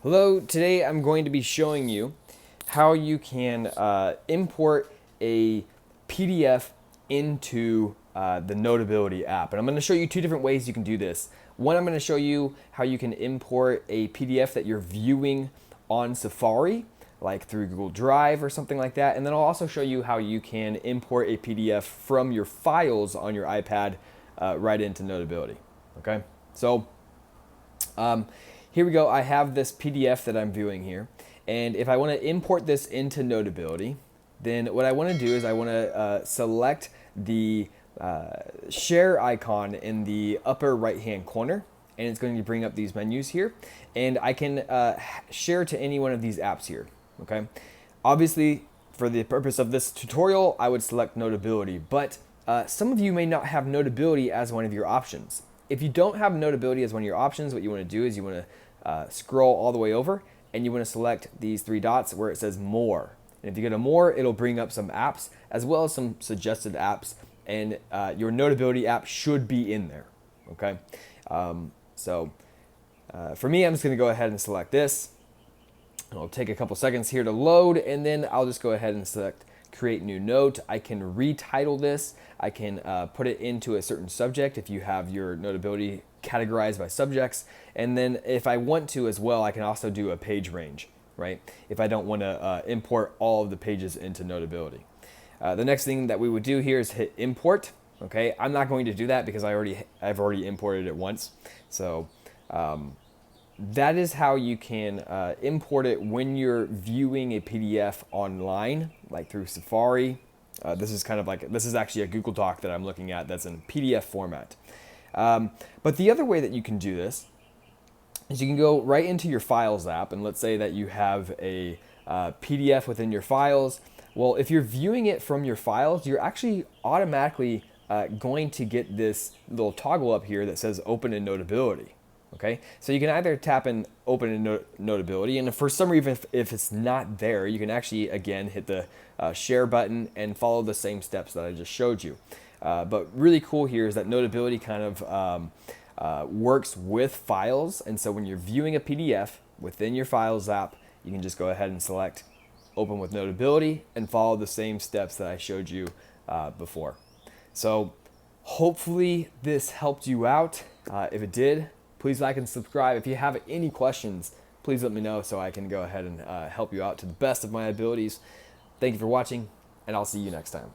Hello, today I'm going to be showing you how you can import a PDF into the Notability app. And I'm going to show you two different ways you can do this. One, I'm going to show you how you can import a PDF that you're viewing on Safari, like through Google Drive or something like that. And then I'll also show you how you can import a PDF from your files on your iPad right into Notability. Okay, so here we go. I have this PDF that I'm viewing here. And if I want to import this into Notability, then what I want to do is I want to select the share icon in the upper right hand corner. And it's going to bring up these menus here. And I can share to any one of these apps here. Okay. Obviously, for the purpose of this tutorial, I would select Notability. But some of you may not have Notability as one of your options. If you don't have Notability as one of your options, what you want to do is you want to scroll all the way over and you want to select these three dots where it says More. And if you go to More, it'll bring up some apps as well as some suggested apps, and your Notability app should be in there. Okay, for me, I'm just going to go ahead and select this. It'll take a couple seconds here to load, and then I'll just go ahead and select Create New Note. I can retitle this. I can put it into a certain subject if you have your Notability categorized by subjects. And then if I want to as well, I can also do a page range, right? If I don't want to import all of the pages into Notability. The next thing that we would do here is hit Import. Okay, I'm not going to do that because I've already imported it once. So that is how you can import it when you're viewing a PDF online, like through Safari. This is actually a Google Doc that I'm looking at that's in PDF format. But the other way that you can do this is you can go right into your Files app, and let's say that you have a PDF within your files. Well, if you're viewing it from your files, you're actually automatically going to get this little toggle up here that says Open in Notability. Okay, so you can either tap in Open in Notability, and if for some reason if it's not there, you can actually again hit the share button and follow the same steps that I just showed you. But really cool here is that Notability kind of works with files, and so when you're viewing a PDF within your Files app, you can just go ahead and select Open with Notability and follow the same steps that I showed you before. So hopefully this helped you out. If it did, please like and subscribe. If you have any questions, please let me know so I can go ahead and help you out to the best of my abilities. Thank you for watching, and I'll see you next time.